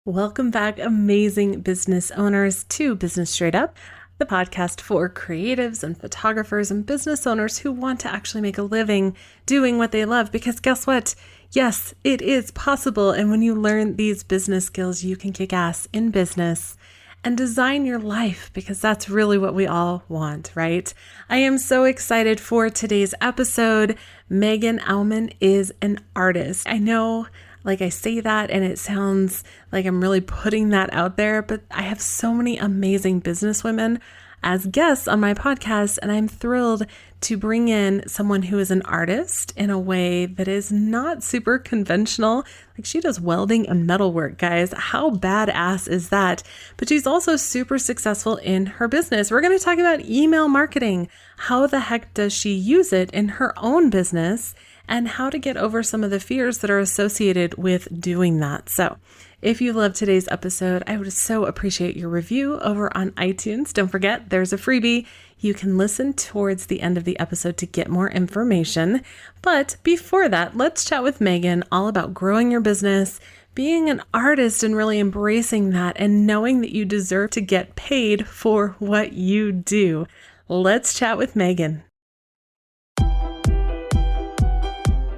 Welcome back, amazing business owners, to Business Straight Up, the podcast for creatives and photographers and business owners who want to actually make a living doing what they love. Because guess what? Yes, it is possible. And when you learn these business skills, you can kick ass in business and design your life, because that's really what we all want, right? I am so excited for today's episode. Megan Auman is an artist. I know, like, I say that and it sounds like I'm really putting that out there, but I have so many amazing businesswomen as guests on my podcast, and I'm thrilled to bring in someone who is an artist in a way that is not super conventional. Like, she does welding and metalwork, guys. How badass is that? But she's also super successful in her business. We're going to talk about email marketing. How the heck does she use it in her own business, and how to get over some of the fears that are associated with doing that. So if you love today's episode, I would so appreciate your review over on iTunes. Don't forget, there's a freebie. You can listen towards the end of the episode to get more information. But before that, let's chat with Megan all about growing your business, being an artist and really embracing that, and knowing that you deserve to get paid for what you do. Let's chat with Megan.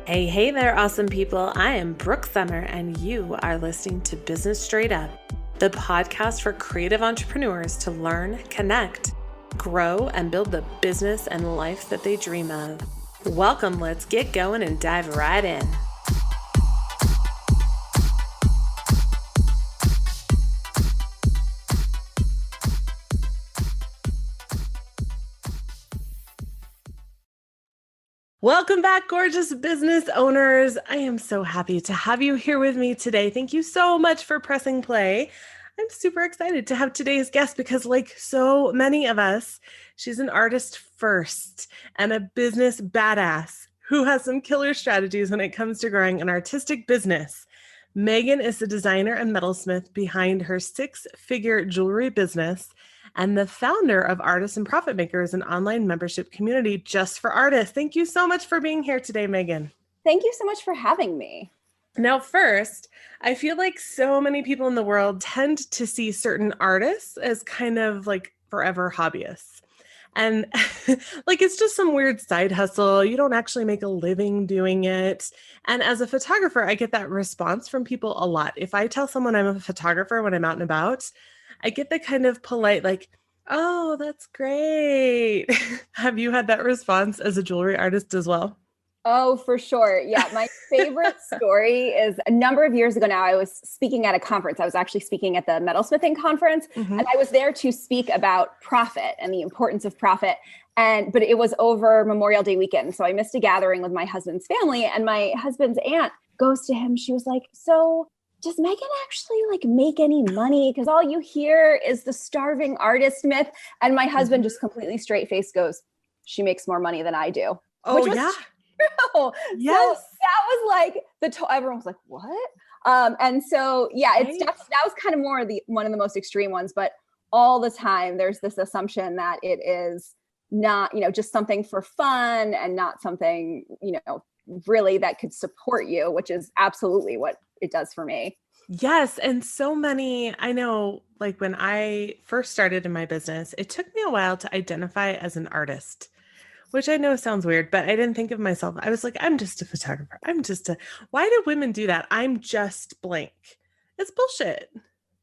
Hey there, awesome people. I am Brooke Summer, and you are listening to Business Straight Up, the podcast for creative entrepreneurs to learn, connect, grow, and build the business and life that they dream of. Welcome, let's get going and dive right in. Welcome back, gorgeous business owners. I am so happy to have you here with me today. Thank you so much for pressing play. I'm super excited to have today's guest because, like so many of us, she's an artist first and a business badass who has some killer strategies when it comes to growing an artistic business. Megan is the designer and metalsmith behind her six-figure jewelry business and the founder of Artists and Profit Makers, an online membership community just for artists. Thank you so much for being here today, Megan. Thank you so much for having me. Now, first, I feel like so many people in the world tend to see certain artists as kind of like forever hobbyists. And like, it's just some weird side hustle. You don't actually make a living doing it. And as a photographer, I get that response from people a lot. If I tell someone I'm a photographer when I'm out and about, I get the kind of polite, like, oh, that's great. Have you had that response as a jewelry artist as well? Oh, for sure. Yeah. My favorite story is a number of years ago now, I was speaking at a conference. I was actually speaking at the metalsmithing conference, and I was there to speak about profit and the importance of profit. But it was over Memorial Day weekend. So I missed a gathering with my husband's family, and my husband's aunt goes to him. She was like, so does Megan actually like make any money? Because all you hear is the starving artist myth. And my husband just completely straight face goes, she makes more money than I do. Oh, yeah. True. Yes. So that was like everyone was like, what? And so, yeah, that was kind of more one of the most extreme ones, but all the time there's this assumption that it is not, just something for fun and not something, really that could support you, which is absolutely what it does for me. Yes. And so many, I know, like when I first started in my business, it took me a while to identify as an artist, which I know sounds weird, but I didn't think of myself. I was like, I'm just a photographer. Why do women do that? I'm just blank. It's bullshit.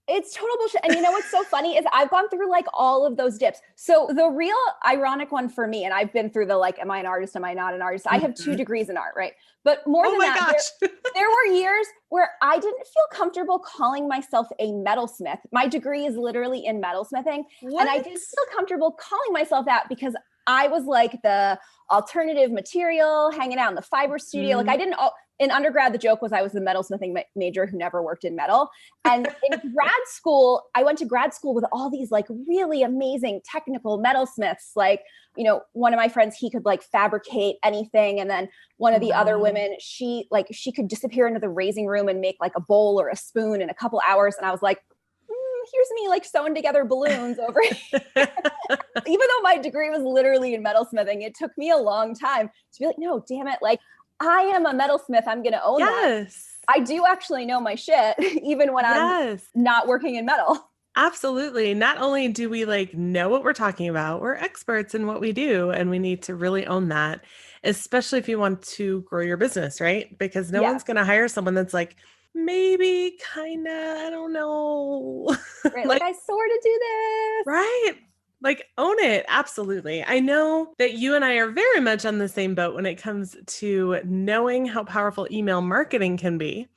It's total bullshit. And you know what's so funny is I've gone through like all of those dips. So the real ironic one for me, and I've been through the like, am I an artist? Am I not an artist? I have 2 degrees in art, right? But more than that, there were years where I didn't feel comfortable calling myself a metalsmith. My degree is literally in metalsmithing. What? And I didn't feel comfortable calling myself that because I was like the alternative material, hanging out in the fiber studio. Like in undergrad, the joke was I was the metalsmithing major who never worked in metal. And in grad school, I went to grad school with all these like really amazing technical metalsmiths. Like, one of my friends, he could like fabricate anything. And then one of the other women, she could disappear into the raising room and make like a bowl or a spoon in a couple hours. And I was like, here's me like sewing together balloons over here. Even though my degree was literally in metalsmithing, it took me a long time to be like, no, damn it. Like I am a metalsmith. I'm going to own that. Yes. I do actually know my shit, even when I'm not working in metal. Absolutely. Not only do we like know what we're talking about, we're experts in what we do, and we need to really own that, especially if you want to grow your business, right? Because no one's going to hire someone that's like, maybe, kind of, I don't know. Right. Like I sort of do this. Right. Like own it. Absolutely. I know that you and I are very much on the same boat when it comes to knowing how powerful email marketing can be.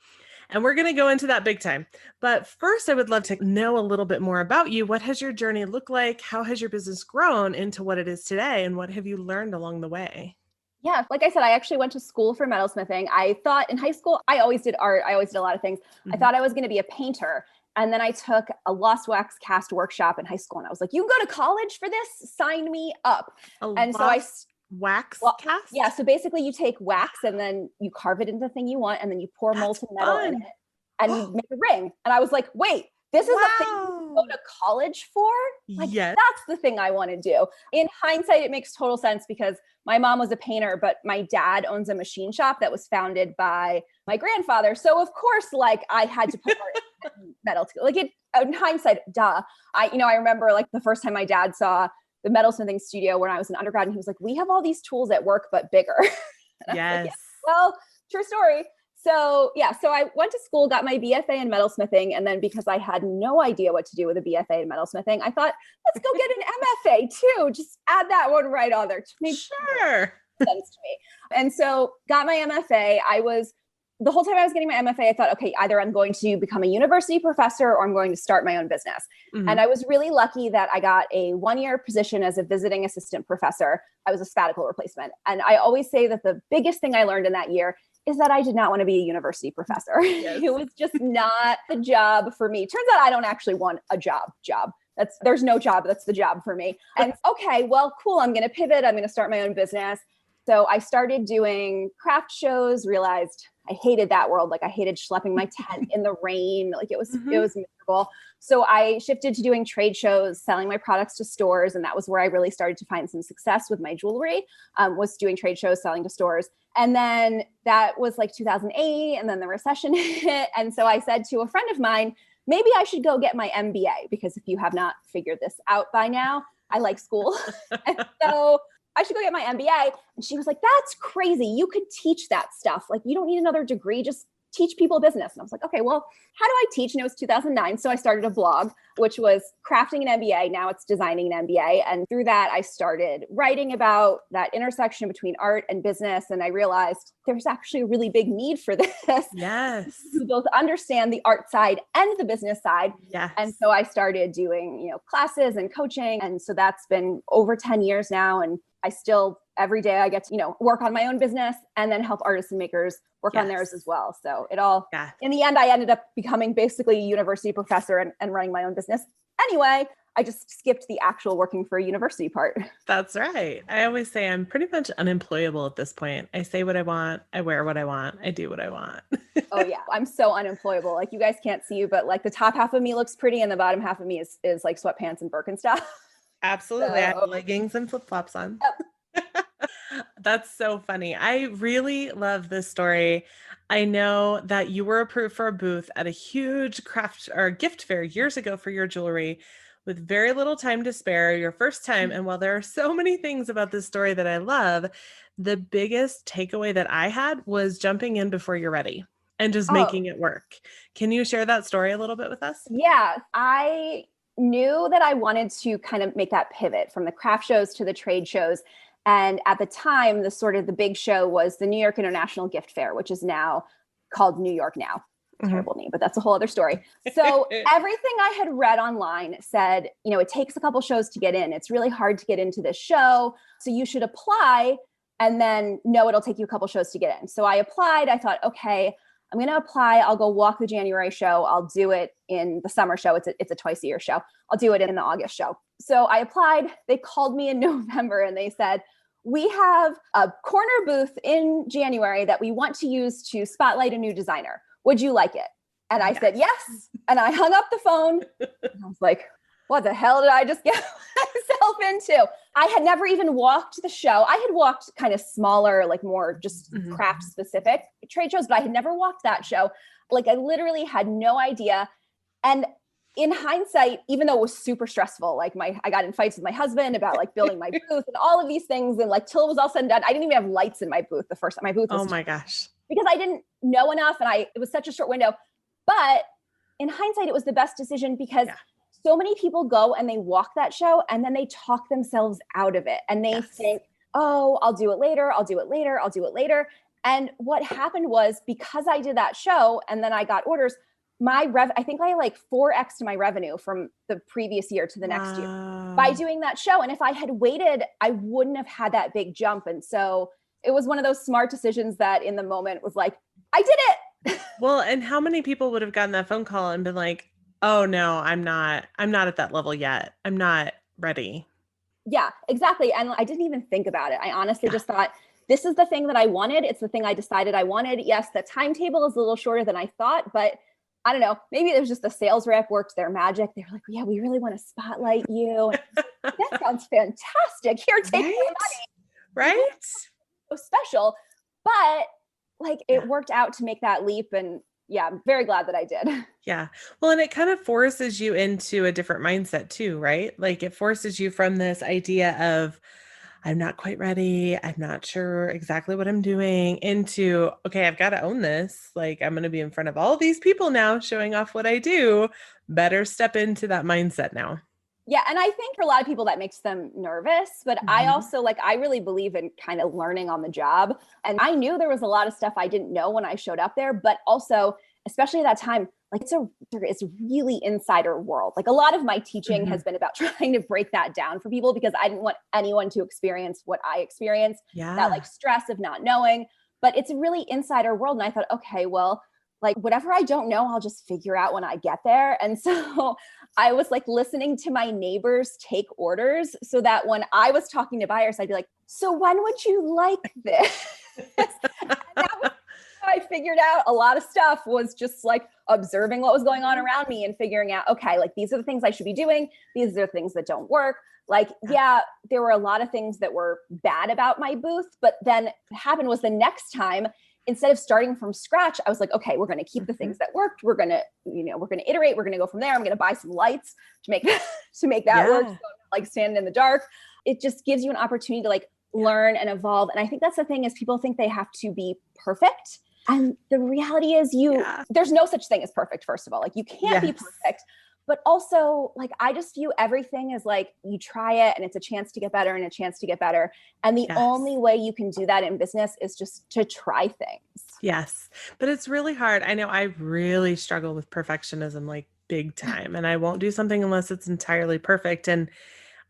And we're going to go into that big time. But first, I would love to know a little bit more about you. What has your journey looked like? How has your business grown into what it is today? And what have you learned along the way? Yeah, like I said, I actually went to school for metalsmithing. I thought in high school, I always did art. I always did a lot of things. I thought I was going to be a painter. And then I took a lost wax cast workshop in high school. And I was like, you can go to college for this? Sign me up. Wax cast? Yeah. So basically you take wax and then you carve it into the thing you want. And then you pour molten metal in it and you make a ring. And I was like, wait, this is a thing you go to college for? Like, that's the thing I want to do. In hindsight, it makes total sense because my mom was a painter, but my dad owns a machine shop that was founded by my grandfather. So of course, like I had to put art in metal together. Like it, in hindsight, duh. I remember like the first time my dad saw the metalsmithing studio when I was an undergrad, and he was like, we have all these tools at work, but bigger. Yes. Like, well, true story. So I went to school, got my BFA in metalsmithing. And then because I had no idea what to do with a BFA in metalsmithing, I thought, let's go get an MFA too. Just add that one right on there to make sure sense to me. And so got my MFA. The whole time I was getting my MFA, I thought, okay, either I'm going to become a university professor or I'm going to start my own business. And I was really lucky that I got a 1-year position as a visiting assistant professor. I was a sabbatical replacement. And I always say that the biggest thing I learned in that year is that I did not want to be a university professor. Yes. It was just not the job for me. Turns out I don't actually want a job. There's no job. That's the job for me. And okay, well, cool. I'm going to pivot. I'm going to start my own business. So I started doing craft shows, realized I hated that world. Like I hated schlepping my tent in the rain. Like it was miserable. So I shifted to doing trade shows, selling my products to stores. And that was where I really started to find some success with my jewelry, was doing trade shows, selling to stores. And then that was like 2008. And then the recession hit. And so I said to a friend of mine, maybe I should go get my MBA, because if you have not figured this out by now, I like school. And so I should go get my MBA. And she was like, that's crazy. You could teach that stuff. Like, you don't need another degree. Just teach people business. And I was like, okay, well, how do I teach? And it was 2009. So I started a blog, which was crafting an MBA. Now it's designing an MBA. And through that, I started writing about that intersection between art and business. And I realized there's actually a really big need for this. Yes. To both understand the art side and the business side. Yes. And so I started doing, classes and coaching. And so that's been over 10 years now. And I still, every day I get to, work on my own business and then help artists and makers work on theirs as well. So it all, in the end, I ended up becoming basically a university professor and running my own business. Anyway, I just skipped the actual working for a university part. That's right. I always say I'm pretty much unemployable at this point. I say what I want. I wear what I want. I do what I want. Oh yeah. I'm so unemployable. Like you guys can't see you, but like the top half of me looks pretty and the bottom half of me is like sweatpants and Birkenstock. Absolutely. So, I have leggings and flip-flops on. Yep. That's so funny. I really love this story. I know that you were approved for a booth at a huge craft or gift fair years ago for your jewelry with very little time to spare, your first time. And while there are so many things about this story that I love, the biggest takeaway that I had was jumping in before you're ready and just making it work. Can you share that story a little bit with us? Yeah, I knew that I wanted to kind of make that pivot from the craft shows to the trade shows. And at the time, the big show was the New York International Gift Fair, which is now called New York Now. Terrible name, but that's a whole other story. So everything I had read online said, it takes a couple shows to get in. It's really hard to get into this show. So you should apply and then it'll take you a couple shows to get in. So I applied. I thought, okay, I'm going to apply. I'll go walk the January show. I'll do it in the summer show. It's a twice a year show. I'll do it in the August show. So I applied. They called me in November and they said, we have a corner booth in January that we want to use to spotlight a new designer. Would you like it? And I said, yes. And I hung up the phone. And I was like, what the hell did I just get myself myself into. I had never even walked the show. I had walked kind of smaller, like more just craft specific trade shows, but I had never walked that show. Like I literally had no idea. And in hindsight, even though it was super stressful, like I got in fights with my husband about like building my booth and all of these things. And like till it was all said and done, I didn't even have lights in my booth the first time. My booth was oh my gosh. Because I didn't know enough and it was such a short window. But in hindsight, it was the best decision because so many people go and they walk that show and then they talk themselves out of it. And they think, oh, I'll do it later. I'll do it later. I'll do it later. And what happened was because I did that show and then I got orders, I think I like 4x my revenue from the previous year to the next year by doing that show. And if I had waited, I wouldn't have had that big jump. And so it was one of those smart decisions that in the moment was like, I did it. Well, and how many people would have gotten that phone call and been like, oh no, I'm not at that level yet. I'm not ready. Yeah, exactly. And I didn't even think about it. I honestly just thought, this is the thing that I wanted. It's the thing I decided I wanted. Yes, the timetable is a little shorter than I thought, but I don't know, maybe it was just the sales rep worked their magic. They were like, yeah, we really want to spotlight you. That sounds fantastic. Here, take your money. Right? So special. But like it worked out to make that leap. And yeah, I'm very glad that I did. Yeah. Well, and it kind of forces you into a different mindset too, right? Like it forces you from this idea of, I'm not quite ready. I'm not sure exactly what I'm doing into, okay, I've got to own this. Like I'm going to be in front of all these people now showing off what I do. Better step into that mindset now. Yeah. And I think for a lot of people that makes them nervous, but I also I really believe in kind of learning on the job. And I knew there was a lot of stuff I didn't know when I showed up there, but also, especially at that time, like it's a really insider world. Like a lot of my teaching has been about trying to break that down for people because I didn't want anyone to experience what I experienced, that like stress of not knowing, but it's a really insider world. And I thought, okay, well, like whatever I don't know, I'll just figure out when I get there. And so I was like listening to my neighbors take orders so that when I was talking to buyers, I'd be like, so when would you like this? And that was how I figured out a lot of stuff was just like observing what was going on around me and figuring out, okay, like these are the things I should be doing. These are the things that don't work. Like, yeah, there were a lot of things that were bad about my booth, but then what happened was the next time, instead of starting from scratch, I was like, okay, we're going to keep the things that worked. We're going to, we're going to iterate. We're going to go from there. I'm going to buy some lights to make that work. So, like standing in the dark. It just gives you an opportunity to like learn and evolve. And I think that's the thing is people think they have to be perfect. And the reality is there's no such thing as perfect, first of all. Like you can't be perfect. But also, like, I just view everything as like you try it and it's a chance to get better and a chance to get better. And the only way you can do that in business is just to try things. Yes. But it's really hard. I know I really struggle with perfectionism, like big time. And I won't do something unless it's entirely perfect. And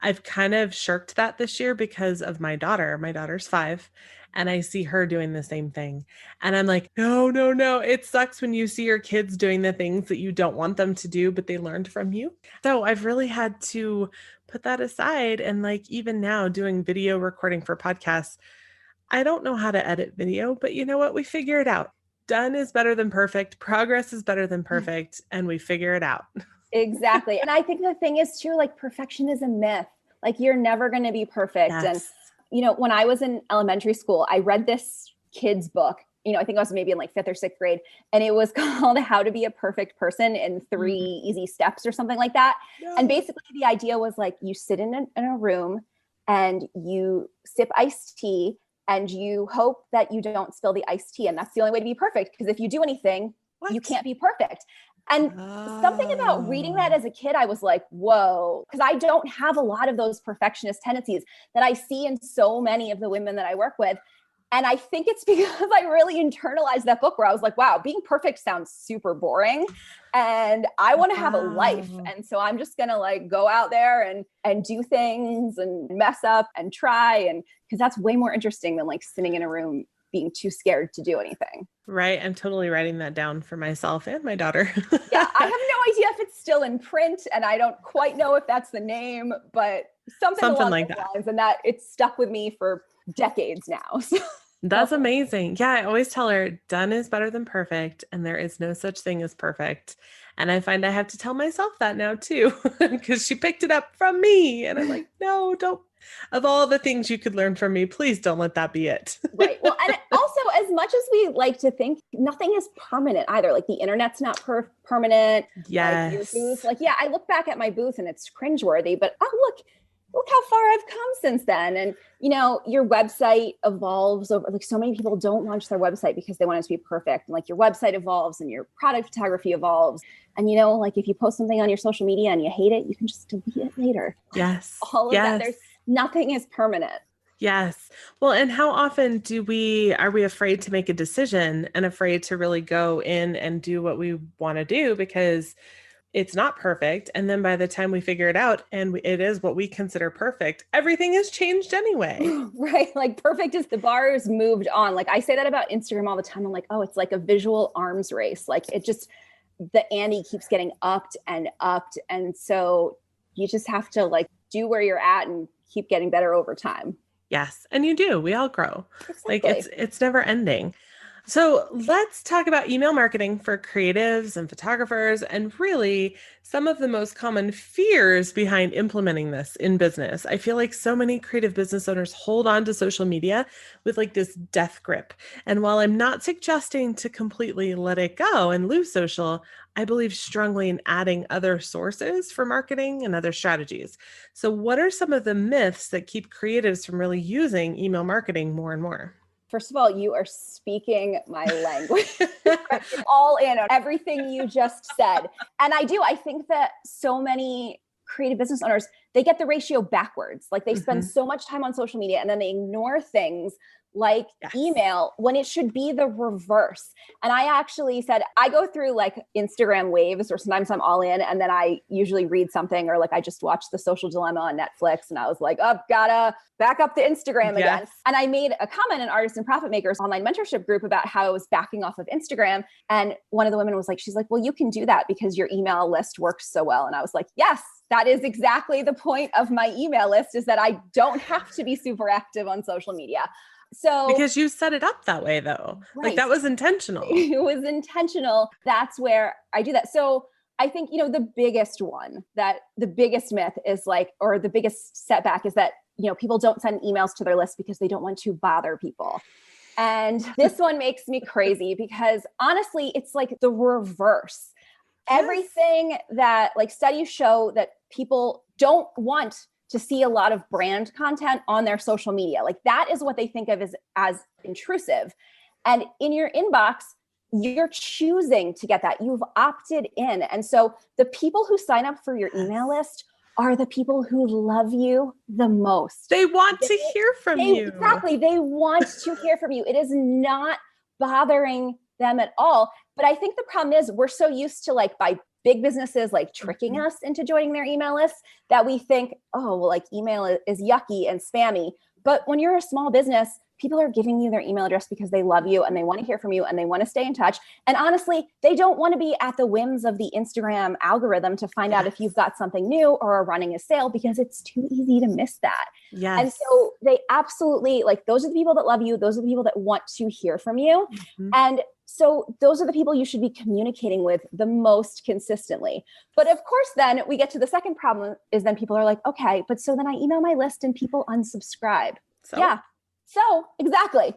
I've kind of shirked that this year because of my daughter. My daughter's 5. And I see her doing the same thing. And I'm like, no, no, no. It sucks when you see your kids doing the things that you don't want them to do, but they learned from you. So I've really had to put that aside. And like, even now doing video recording for podcasts, I don't know how to edit video, but you know what? We figure it out. Done is better than perfect. Progress is better than perfect. And we figure it out. Exactly. And I think the thing is too, like perfection is a myth. Like you're never going to be perfect. Yes. And when I was in elementary school, I read this kid's book, I think I was maybe in like 5th or 6th grade, and it was called How to Be a Perfect Person in 3 Easy Steps or something like that. No. And basically the idea was like, you sit in a room and you sip iced tea and you hope that you don't spill the iced tea. And that's the only way to be perfect. Because if you do anything, you can't be perfect. And something about reading that as a kid, I was like, whoa, because I don't have a lot of those perfectionist tendencies that I see in so many of the women that I work with. And I think it's because I really internalized that book where I was like, wow, being perfect sounds super boring. And I want to have a life. And so I'm just going to like go out there and do things and mess up and try. And because that's way more interesting than like sitting in a room being too scared to do anything. Right. I'm totally writing that down for myself and my daughter. Yeah. I have no idea if it's still in print and I don't quite know if that's the name, but something along like those lines. And that it's stuck with me for decades now. That's amazing. Yeah. I always tell her done is better than perfect. And there is no such thing as perfect. And I find I have to tell myself that now too, because she picked it up from me. And I'm like, no, don't. Of all the things you could learn from me, please don't let that be it. Right. Well, and also, as much as we like to think, nothing is permanent either. Like the internet's not permanent. Like your booth. Yes. Like, yeah, I look back at my booth and it's cringeworthy, but oh, look how far I've come since then. And, your website evolves over, like, so many people don't launch their website because they want it to be perfect. And like your website evolves and your product photography evolves. And, like if you post something on your social media and you hate it, you can just delete it later. Yes. All of yes. that. Nothing is permanent. Yes. Well, and how often are we afraid to make a decision and afraid to really go in and do what we want to do because it's not perfect. And then by the time we figure it out and it is what we consider perfect, everything has changed anyway. Right. Like perfect is the bar is moved on. Like I say that about Instagram all the time. I'm like, oh, it's like a visual arms race. Like the ante keeps getting upped and upped. And so you just have to like do where you're at and keep getting better over time. Yes. And you do. We all grow. Exactly. Like it's never ending. So let's talk about email marketing for creatives and photographers and really some of the most common fears behind implementing this in business. I feel like so many creative business owners hold on to social media with like this death grip. And while I'm not suggesting to completely let it go and lose social, I believe strongly in adding other sources for marketing and other strategies. So what are some of the myths that keep creatives from really using email marketing more and more? First of all, you are speaking my language. All in on everything you just said. And I think that so many creative business owners, they get the ratio backwards. Like they spend so much time on social media and then they ignore things like email when it should be the reverse. And I actually said, I go through like Instagram waves, or sometimes I'm all in and then I usually read something, or like I just watched The Social Dilemma on Netflix and I was like, oh, gotta back up the Instagram again. And I made a comment in Artists and Profit Makers online mentorship group about how I was backing off of Instagram. And one of the women was like, she's like, well, you can do that because your email list works so well. And I was like, yes, that is exactly the point of my email list, is that I don't have to be super active on social media. So because you set it up that way though, right. Like that was intentional. It was intentional. That's where I do that. So I think, the biggest myth is like, or the biggest setback is that, people don't send emails to their list because they don't want to bother people. And this one makes me crazy because honestly, it's like the reverse. Yes. Everything that like studies show that people don't want to see a lot of brand content on their social media. Like that is what they think of as intrusive. And in your inbox, you're choosing to get that. You've opted in. And so the people who sign up for your email list are the people who love you the most. They want to hear from you. Exactly. They want to hear from you. It is not bothering them at all. But I think the problem is we're so used to like by big businesses like tricking us into joining their email lists that we think, oh, well, like email is yucky and spammy. But when you're a small business, people are giving you their email address because they love you and they want to hear from you and they want to stay in touch. And honestly, they don't want to be at the whims of the Instagram algorithm to find out if you've got something new or are running a sale, because it's too easy to miss that. Yes. And so they absolutely, like, those are the people that love you. Those are the people that want to hear from you. And so those are the people you should be communicating with the most consistently. But of course, then we get to the second problem is then people are like, okay, but so then I email my list and people unsubscribe. Yeah. So exactly.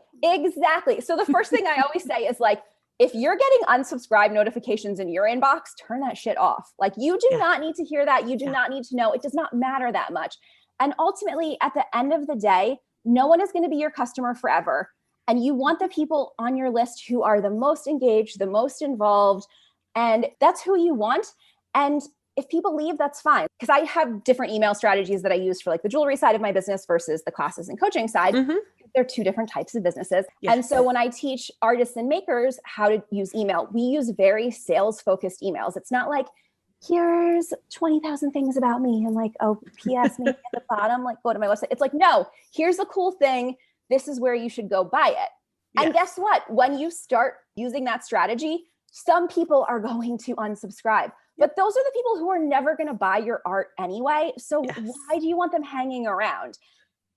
So the first thing I always say is like, if you're getting unsubscribe notifications in your inbox, turn that shit off. Like you do not need to hear that. You do not need to know. It does not matter that much. And ultimately, at the end of the day, no one is going to be your customer forever. And you want the people on your list who are the most engaged, the most involved, and that's who you want. And if people leave, that's fine. Because I have different email strategies that I use for like the jewelry side of my business versus the classes and coaching side. They're two different types of businesses. Yes. And so when I teach artists and makers how to use email, we use very sales-focused emails. It's not like, here's 20,000 things about me and like, oh, PS me at the bottom, like go to my website. It's like, no, here's a cool thing. This is where you should go buy it. Yes. And guess what? When you start using that strategy, some people are going to unsubscribe. But those are the people who are never going to buy your art anyway. So why do you want them hanging around?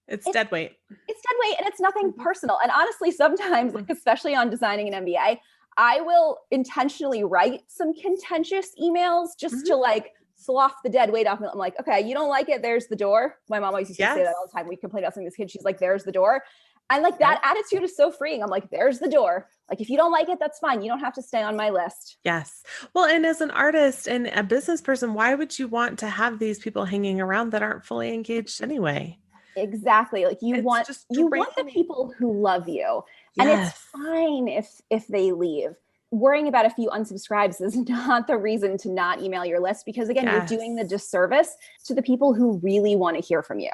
It's dead weight. It's dead weight and it's nothing personal. And honestly, sometimes, like, especially on designing an MBA, I will intentionally write some contentious emails just to like slough the dead weight off. I'm like, okay, you don't like it, there's the door. My mom always used to say that all the time. We complain about something as kids. She's like, there's the door. And like that attitude is so freeing. I'm like, there's the door. Like, if you don't like it, that's fine. You don't have to stay on my list. Yes. Well, and as an artist and a business person, why would you want to have these people hanging around that aren't fully engaged anyway? Exactly. Like you want the people who love you. And it's fine if they leave. Worrying about a few unsubscribes is not the reason to not email your list, because again, you're doing the disservice to the people who really want to hear from you.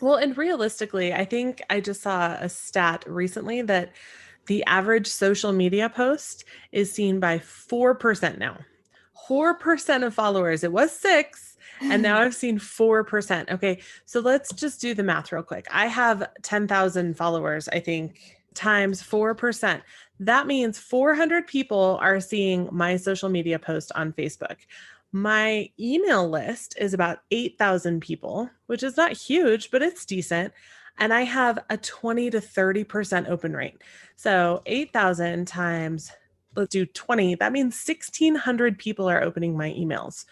Well, and realistically, I think I just saw a stat recently that the average social media post is seen by 4% now. 4% of followers. It was 6, and now I've seen 4%. Okay, so let's just do the math real quick. I have 10,000 followers, I think, times 4%. That means 400 people are seeing my social media post on Facebook. My email list is about 8,000 people, which is not huge, but it's decent. And I have a 20 to 30% open rate. So 8,000 times, let's do 20. That means 1,600 people are opening my emails.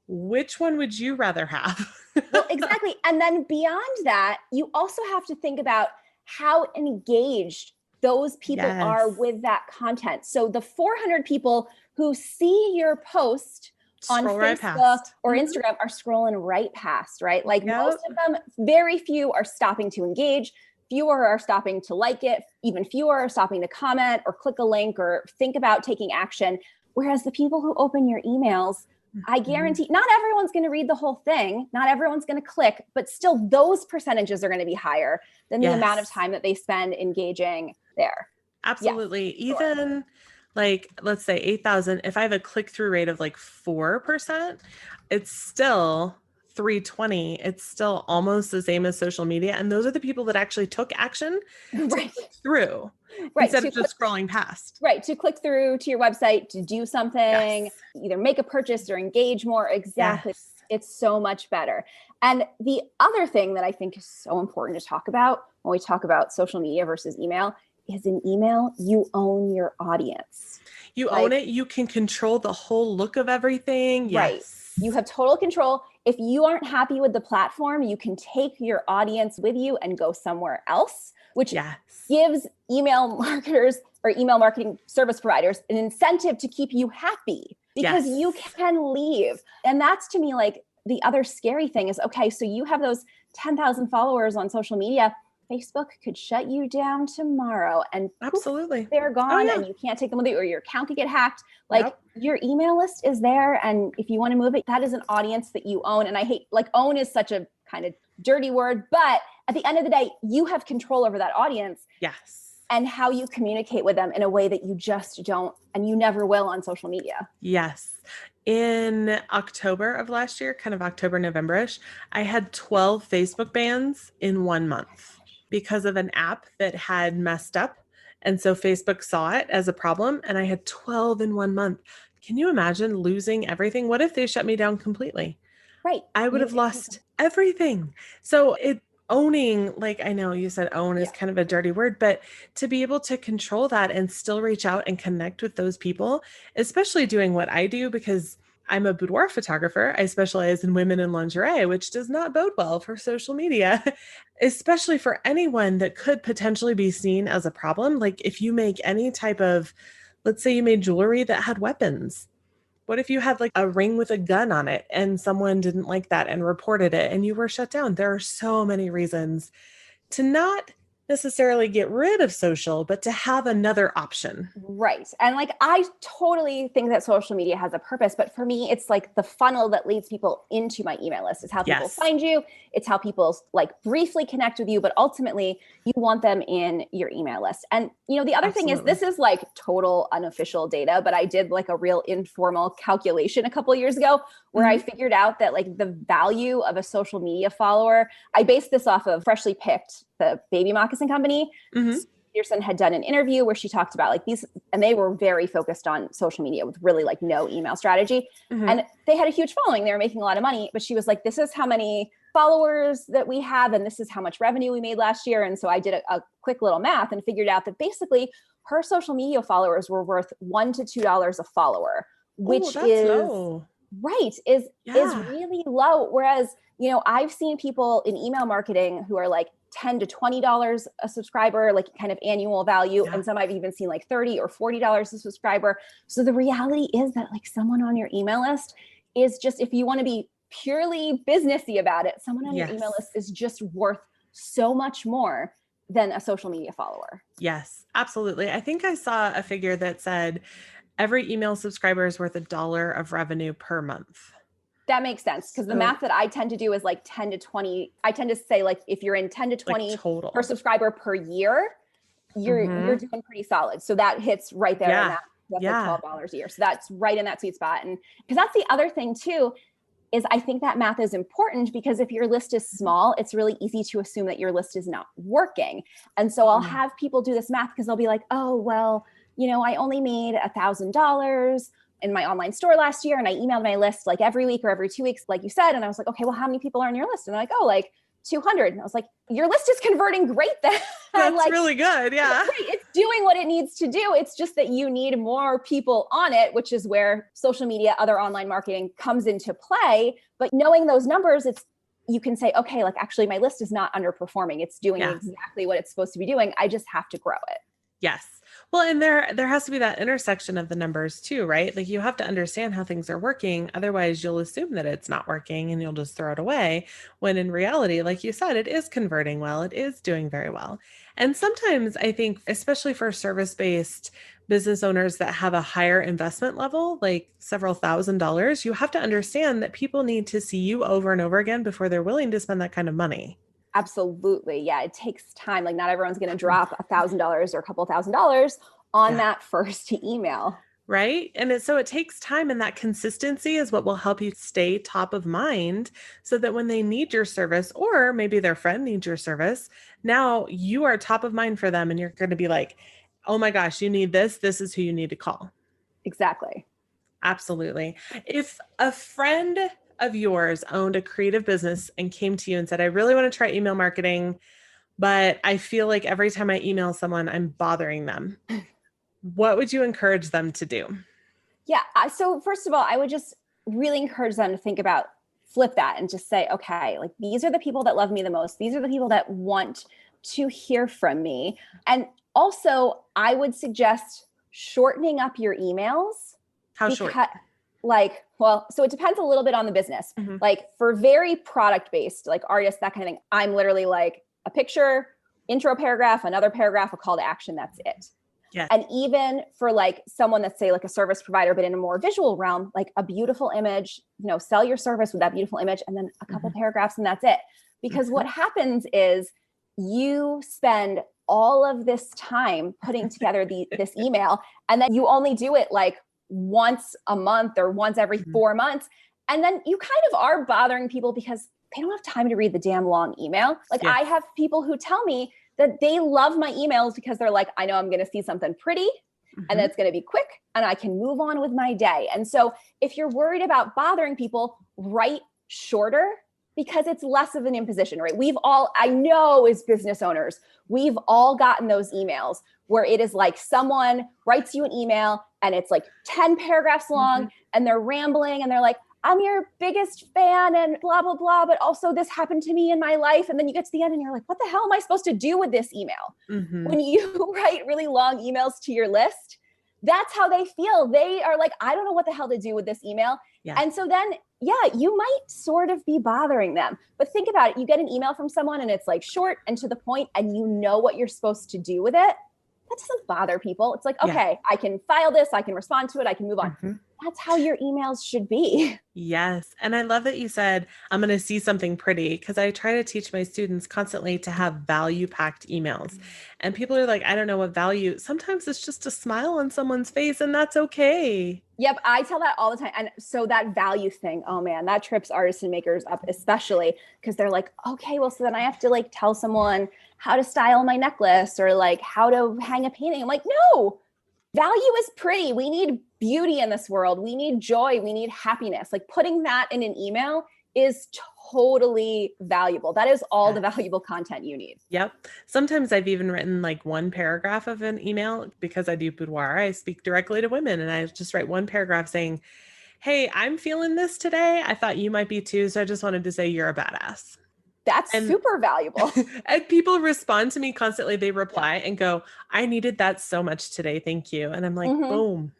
Which one would you rather have? Well, exactly. And then beyond that, you also have to think about how engaged those people are with that content. So the 400 people who see your post on Facebook or Instagram are scrolling right past, right? Like most of them, very few are stopping to engage. Fewer are stopping to like it. Even fewer are stopping to comment or click a link or think about taking action. Whereas the people who open your emails, I guarantee not everyone's going to read the whole thing. Not everyone's going to click, but still those percentages are going to be higher than the amount of time that they spend engaging there. Absolutely. Even like, let's say 8,000, if I have a click-through rate of like 4%, it's still 320. It's still almost the same as social media. And those are the people that actually took action to click through instead of just scrolling past. Right. To click through to your website, to do something, either make a purchase or engage more. Exactly. It's so much better. And the other thing that I think is so important to talk about when we talk about social media versus email is in email, you own your audience. You own it. You can control the whole look of everything. Right. You have total control. If you aren't happy with the platform, you can take your audience with you and go somewhere else, which gives email marketers or email marketing service providers an incentive to keep you happy because you can leave. And that's, to me, like the other scary thing is, okay, so you have those 10,000 followers on social media. Facebook could shut you down tomorrow and they're gone and you can't take them with you, or your account could get hacked. Like your email list is there. And if you want to move it, that is an audience that you own. And I hate, like, own is such a kind of dirty word, but at the end of the day, you have control over that audience. And how you communicate with them in a way that you just don't, and you never will on social media. In October of last year, kind of October, November-ish, I had 12 Facebook bans in 1 month. Because of an app that had messed up. And so Facebook saw it as a problem, and I had 12 in 1 month. Can you imagine losing everything? What if they shut me down completely? Right. I would have lost everything. So owning, like, I know you said own is kind of a dirty word, but to be able to control that and still reach out and connect with those people, especially doing what I do, because I'm a boudoir photographer. I specialize in women in lingerie, which does not bode well for social media, especially for anyone that could potentially be seen as a problem. Like if you make any type of, let's say you made jewelry that had weapons. What if you had like a ring with a gun on it and someone didn't like that and reported it and you were shut down? There are so many reasons to not necessarily get rid of social, but to have another option. Right. And like, I totally think that social media has a purpose, but for me, it's like the funnel that leads people into my email list. It's how people find you. It's how people like briefly connect with you, but ultimately you want them in your email list. And you know, the other thing is, this is like total unofficial data, but I did like a real informal calculation a couple of years ago where I figured out that like the value of a social media follower, I based this off of Freshly Picked, the baby moccasin company. Pearson had done an interview where she talked about like these, and they were very focused on social media with really like no email strategy. And they had a huge following. They were making a lot of money, but she was like, this is how many followers that we have, and this is how much revenue we made last year. And so I did a quick little math and figured out that basically her social media followers were worth $1 to $2 a follower, which that's is low. Right, is really low. Whereas, I've seen people in email marketing who are like $10 to $20 a subscriber, like kind of annual value. And some I've even seen like $30 or $40 a subscriber. So the reality is that like someone on your email list is just, if you want to be purely businessy about it, someone on your email list is just worth so much more than a social media follower. Yes, absolutely. I think I saw a figure that said every email subscriber is worth $1 of revenue per month. That makes sense, because the math that I tend to do is like 10 to 20. I tend to say like if you're in 10 to 20 like total per subscriber per year, you're doing pretty solid. So that hits right there in that. That's like $12 a year. So that's right in that sweet spot. And because that's the other thing too, is I think that math is important, because if your list is small, it's really easy to assume that your list is not working. And so I'll have people do this math because they'll be like, oh, well, I only made $1,000 in my online store last year, and I emailed my list like every week or every 2 weeks, like you said. And I was like, okay, well, how many people are on your list? And they're like, oh, like 200. And I was like, your list is converting great then. That's like, really good. Yeah. It's doing what it needs to do. It's just that you need more people on it, which is where social media, other online marketing comes into play. But knowing those numbers, you can say, okay, like actually my list is not underperforming. It's doing exactly what it's supposed to be doing. I just have to grow it. Yes. Well, and there has to be that intersection of the numbers too, right? Like you have to understand how things are working. Otherwise, you'll assume that it's not working and you'll just throw it away. When in reality, like you said, it is converting well. It is doing very well. And sometimes I think, especially for service-based business owners that have a higher investment level, like several $1,000s, you have to understand that people need to see you over and over again before they're willing to spend that kind of money. Absolutely. Yeah. It takes time. Like not everyone's going to drop $1,000 or a couple $1,000s on that first email. Right. And so it takes time, and that consistency is what will help you stay top of mind, so that when they need your service, or maybe their friend needs your service, now you are top of mind for them, and you're going to be like, oh my gosh, you need this. This is who you need to call. Exactly. Absolutely. If a friend of yours owned a creative business and came to you and said, I really want to try email marketing, but I feel like every time I email someone, I'm bothering them, what would you encourage them to do? Yeah. So first of all, I would just really encourage them to think about, flip that and just say, okay, like these are the people that love me the most. These are the people that want to hear from me. And also I would suggest shortening up your emails. How short? So it depends a little bit on the business. Mm-hmm. Like for very product-based, like artists, that kind of thing, I'm literally like a picture, intro paragraph, another paragraph, a call to action. That's it. Yeah. And even for like someone that's say like a service provider, but in a more visual realm, like a beautiful image, sell your service with that beautiful image, and then a couple paragraphs, and that's it. Because what happens is you spend all of this time putting together this email, and then you only do it like once a month or once every 4 months. And then you kind of are bothering people because they don't have time to read the damn long email. Like I have people who tell me that they love my emails because they're like, I know I'm going to see something pretty and it's going to be quick and I can move on with my day. And so if you're worried about bothering people, write shorter, because it's less of an imposition, right? I know as business owners, we've all gotten those emails where it is like someone writes you an email and it's like 10 paragraphs long and they're rambling and they're like, I'm your biggest fan and blah, blah, blah. But also this happened to me in my life. And then you get to the end and you're like, what the hell am I supposed to do with this email? When you write really long emails to your list, that's how they feel. They are like, I don't know what the hell to do with this email. Yeah. And so then, you might sort of be bothering them. But think about it. You get an email from someone and it's like short and to the point, and you know what you're supposed to do with it. That doesn't bother people. It's like, okay, I can file this, I can respond to it, I can move on. That's how your emails should be. Yes. And I love that you said, I'm going to see something pretty, because I try to teach my students constantly to have value-packed emails. And people are like, I don't know what value. Sometimes it's just a smile on someone's face, and that's okay. Yep. I tell that all the time. And so that value thing, oh man, that trips artists and makers up, especially because they're like, okay, well, so then I have to like tell someone how to style my necklace or like how to hang a painting. I'm like, no, value is pretty. We need beauty in this world. We need joy. We need happiness. Like putting that in an email is totally valuable. That is all the valuable content you need. Yep. Sometimes I've even written like one paragraph of an email because I do boudoir. I speak directly to women and I just write one paragraph saying, hey, I'm feeling this today. I thought you might be too. So I just wanted to say you're a badass. That's super valuable. And people respond to me constantly. They reply and go, I needed that so much today. Thank you. And I'm like, boom,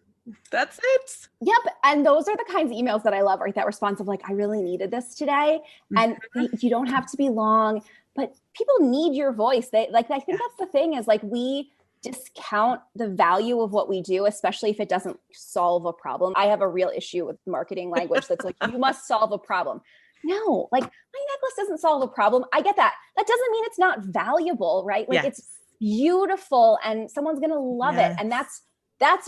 that's it. Yep. And those are the kinds of emails that I love, right? That response of like, I really needed this today. And you don't have to be long, but people need your voice. They like, I think that's the thing is like, we discount the value of what we do, especially if it doesn't solve a problem. I have a real issue with marketing language that's like, you must solve a problem. No, like my necklace doesn't solve a problem. I get that. That doesn't mean it's not valuable, right? Like it's beautiful and someone's going to love it. And that's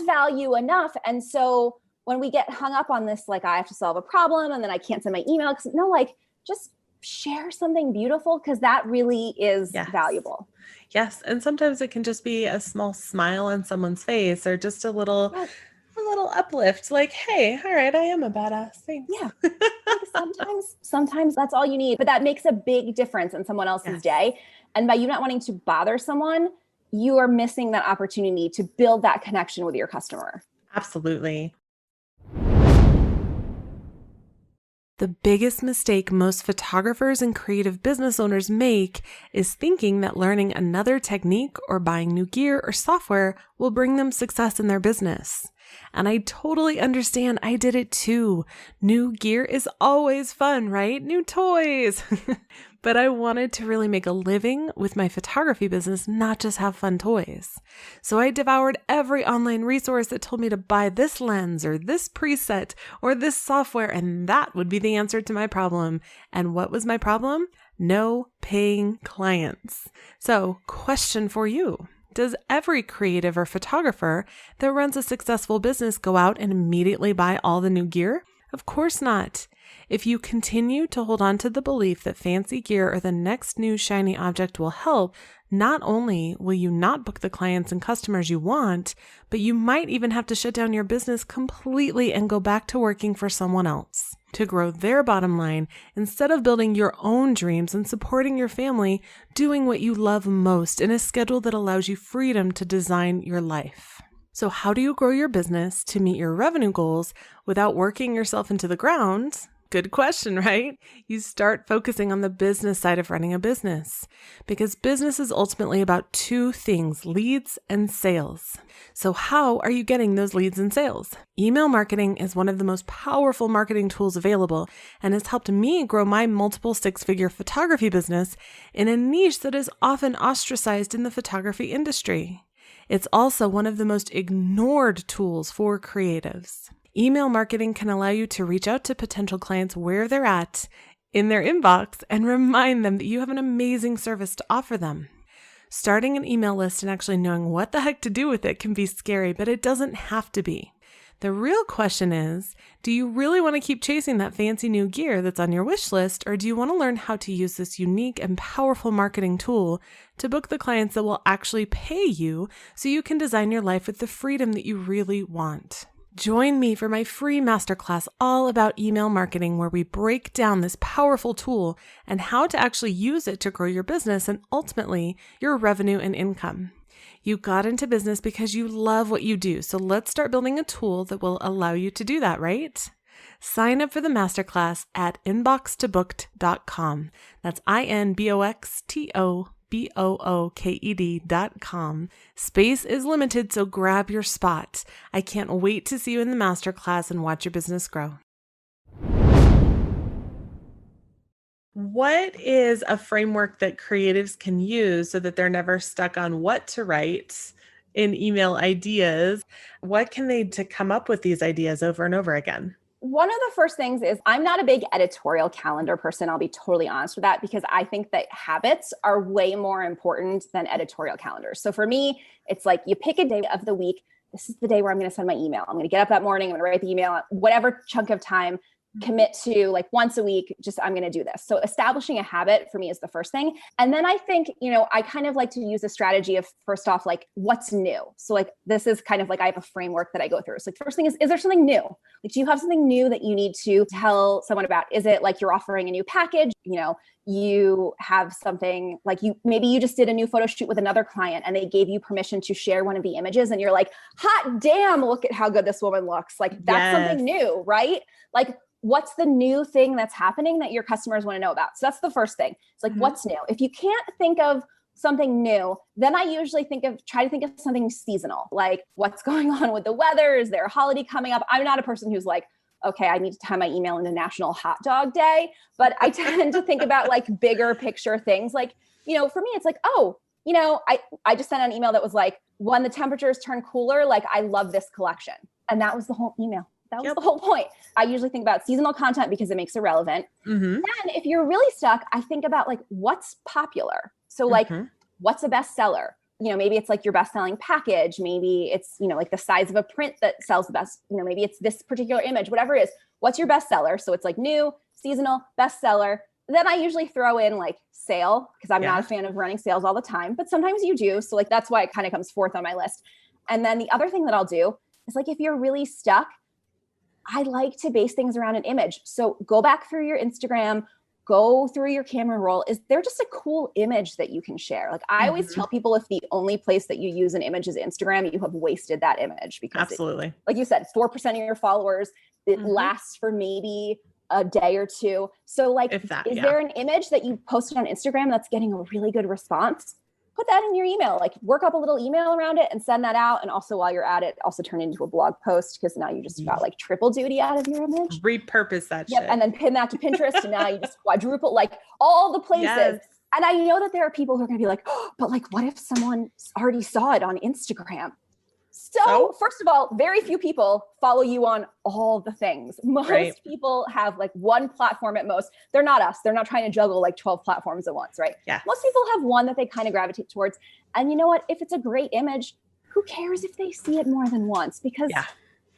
value enough. And so when we get hung up on this, like I have to solve a problem and then I can't send my email, no, like just share something beautiful because that really is valuable. Yes. And sometimes it can just be a small smile on someone's face or just a little uplift, like, hey, all right, I am a badass. Thanks. Yeah. Like sometimes that's all you need, but that makes a big difference in someone else's day. And by you not wanting to bother someone, you are missing that opportunity to build that connection with your customer. Absolutely. The biggest mistake most photographers and creative business owners make is thinking that learning another technique or buying new gear or software will bring them success in their business. And I totally understand. I did it too. New gear is always fun, right? New toys. But I wanted to really make a living with my photography business, not just have fun toys. So I devoured every online resource that told me to buy this lens or this preset or this software, and that would be the answer to my problem. And what was my problem? No paying clients. So, question for you. Does every creative or photographer that runs a successful business go out and immediately buy all the new gear? Of course not. If you continue to hold on to the belief that fancy gear or the next new shiny object will help, not only will you not book the clients and customers you want, but you might even have to shut down your business completely and go back to working for someone else to grow their bottom line instead of building your own dreams and supporting your family, doing what you love most in a schedule that allows you freedom to design your life. So how do you grow your business to meet your revenue goals without working yourself into the ground? Good question, right? You start focusing on the business side of running a business because business is ultimately about two things, leads and sales. So how are you getting those leads and sales? Email marketing is one of the most powerful marketing tools available and has helped me grow my multiple six-figure photography business in a niche that is often ostracized in the photography industry. It's also one of the most ignored tools for creatives. Email marketing can allow you to reach out to potential clients where they're at in their inbox and remind them that you have an amazing service to offer them. Starting an email list and actually knowing what the heck to do with it can be scary, but it doesn't have to be. The real question is, do you really want to keep chasing that fancy new gear that's on your wish list, or do you want to learn how to use this unique and powerful marketing tool to book the clients that will actually pay you so you can design your life with the freedom that you really want? Join me for my free masterclass all about email marketing, where we break down this powerful tool and how to actually use it to grow your business and ultimately your revenue and income. You got into business because you love what you do, so let's start building a tool that will allow you to do that, right? Sign up for the masterclass at inboxtobooked.com. That's inboxtobooked.com. Space is limited, so grab your spot. I can't wait to see you in the masterclass and watch your business grow. What is a framework that creatives can use so that they're never stuck on what to write in email ideas? What can they do to come up with these ideas over and over again? One of the first things is I'm not a big editorial calendar person. I'll be totally honest with that because I think that habits are way more important than editorial calendars. So for me, it's like you pick a day of the week. This is the day where I'm going to send my email. I'm going to get up that morning. I'm going to write the email, whatever chunk of time. commit to like once a week, just I'm going to do this. So establishing a habit for me is the first thing. And then I think, I kind of like to use a strategy of first off, like what's new? So like, this is kind of like, I have a framework that I go through. So like first thing is there something new? Like, do you have something new that you need to tell someone about? Is it like you're offering a new package? You have something like maybe you just did a new photo shoot with another client and they gave you permission to share one of the images and you're like, hot damn, look at how good this woman looks. Like that's something new, right? Like, what's the new thing that's happening that your customers want to know about? So that's the first thing. It's like, what's new? If you can't think of something new, then I usually try to think of something seasonal, like what's going on with the weather. Is there a holiday coming up? I'm not a person who's like, okay, I need to tie my email into National Hot Dog Day, but I tend to think about like bigger picture things. Like, for me, it's like, I just sent an email that was like, when the temperatures turn cooler, like I love this collection. And that was the whole email. That was the whole point. I usually think about seasonal content because it makes it relevant. Then if you're really stuck, I think about like what's popular. So like what's a bestseller? Maybe it's like your best-selling package. Maybe it's, like the size of a print that sells the best, maybe it's this particular image, whatever it is. What's your bestseller? So it's like new, seasonal, bestseller. Then I usually throw in like sale because I'm not a fan of running sales all the time, but sometimes you do. So like, that's why it kind of comes fourth on my list. And then the other thing that I'll do is like, if you're really stuck, I like to base things around an image. So go back through your Instagram, go through your camera roll. Is there just a cool image that you can share? Like I always tell people, if the only place that you use an image is Instagram, you have wasted that image because absolutely, like you said, 4% of your followers, it lasts for maybe a day or two. So like, is there an image that you posted on Instagram that's getting a really good response? Put that in your email, like work up a little email around it and send that out. And also while you're at it, also turn it into a blog post because now you just got like triple duty out of your image. Repurpose that shit. And then pin that to Pinterest and now you just quadruple like all the places. Yes. And I know that there are people who are going to be like, oh, but like, what if someone already saw it on Instagram? So first of all, very few people follow you on all the things. Most people have like one platform at most. They're not us. They're not trying to juggle like 12 platforms at once, right? Yeah. Most people have one that they kind of gravitate towards. And you know what? If it's a great image, who cares if they see it more than once? Because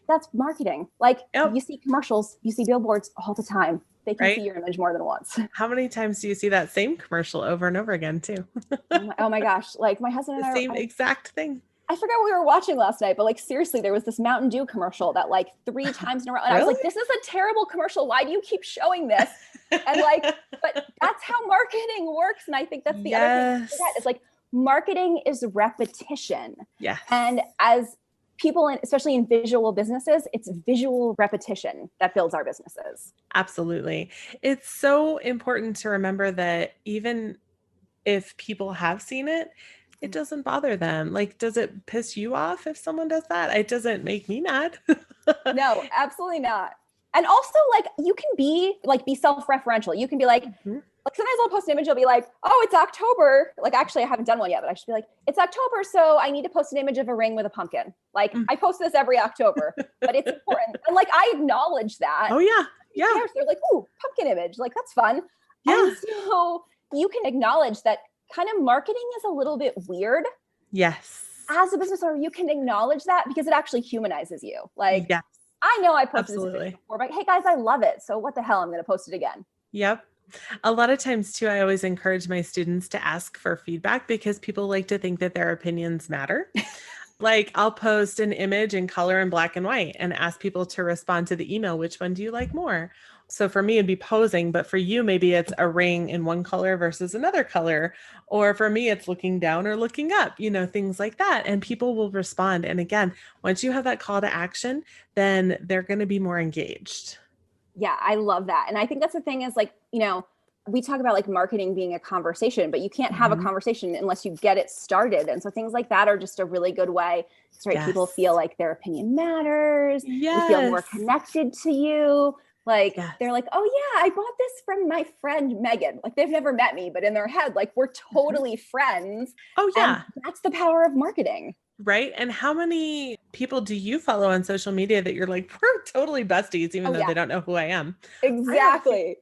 that's marketing. Like you see commercials, you see billboards all the time. They can see your image more than once. How many times do you see that same commercial over and over again too? Oh my gosh. Like my husband and I. Same exact thing. I forgot what we were watching last night, but like seriously, there was this Mountain Dew commercial that like 3 times in a row. And I was like, this is a terrible commercial. Why do you keep showing this? And like, but that's how marketing works. And I think that's the other thing to forget. It's like marketing is repetition. Yeah. And as people, especially in visual businesses, it's visual repetition that builds our businesses. Absolutely. It's so important to remember that even if people have seen it, it doesn't bother them. Like, does it piss you off if someone does that? It doesn't make me mad. No, absolutely not. And also like, you can be self-referential. You can be like, like sometimes I'll post an image. I'll be like, oh, it's October. Like, actually I haven't done one yet, but I should be like, it's October. So I need to post an image of a ring with a pumpkin. Like I post this every October, but it's important. And like, I acknowledge that. Oh yeah. Yeah. They're like, ooh, pumpkin image. Like, that's fun. Yeah. And so you can acknowledge that kind of marketing is a little bit weird. Yes. As a business owner, you can acknowledge that because it actually humanizes you. Like, I know I posted this video before, but hey guys, I love it. So what the hell? I'm going to post it again. Yep. A lot of times too, I always encourage my students to ask for feedback because people like to think that their opinions matter. Like I'll post an image in color and black and white and ask people to respond to the email. Which one do you like more? So for me, it'd be posing, but for you, maybe it's a ring in one color versus another color. Or for me, it's looking down or looking up, things like that. And people will respond. And again, once you have that call to action, then they're going to be more engaged. Yeah, I love that. And I think that's the thing is like, we talk about like marketing being a conversation, but you can't have a conversation unless you get it started. And so things like that are just a really good way to people feel like their opinion matters. You feel more connected to you. Like they're like, oh yeah, I bought this from my friend Megan. Like they've never met me, but in their head, like we're totally friends. Oh yeah. And that's the power of marketing. Right. And how many people do you follow on social media that you're like, we're totally besties, even though they don't know who I am? Exactly.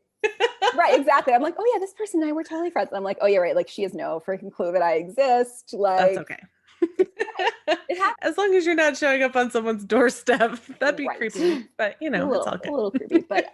Right. Exactly. I'm like, oh yeah, this person and I were totally friends. I'm like, oh yeah, right. Like she has no freaking clue that I exist. Like, that's okay. It happens. As long as you're not showing up on someone's doorstep, that'd be Right. creepy, but A it's all little, a little creepy, but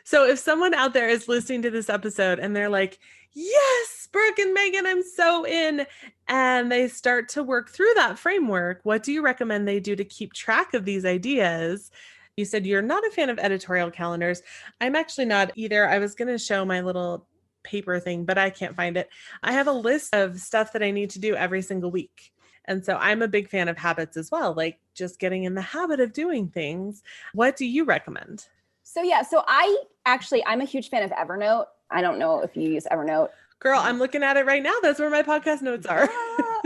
So if someone out there is listening to this episode and they're like, yes, Brooke and Megan, I'm so in, and they start to work through that framework, what do you recommend they do to keep track of these ideas? You said you're not a fan of editorial calendars. I'm actually not either. I was going to show my little paper thing, but I can't find it. I have a list of stuff that I need to do every single week. And so I'm a big fan of habits as well, like just getting in the habit of doing things. What do you recommend? So I'm a huge fan of Evernote. I don't know if you use Evernote. Girl, I'm looking at it right now. That's where my podcast notes are.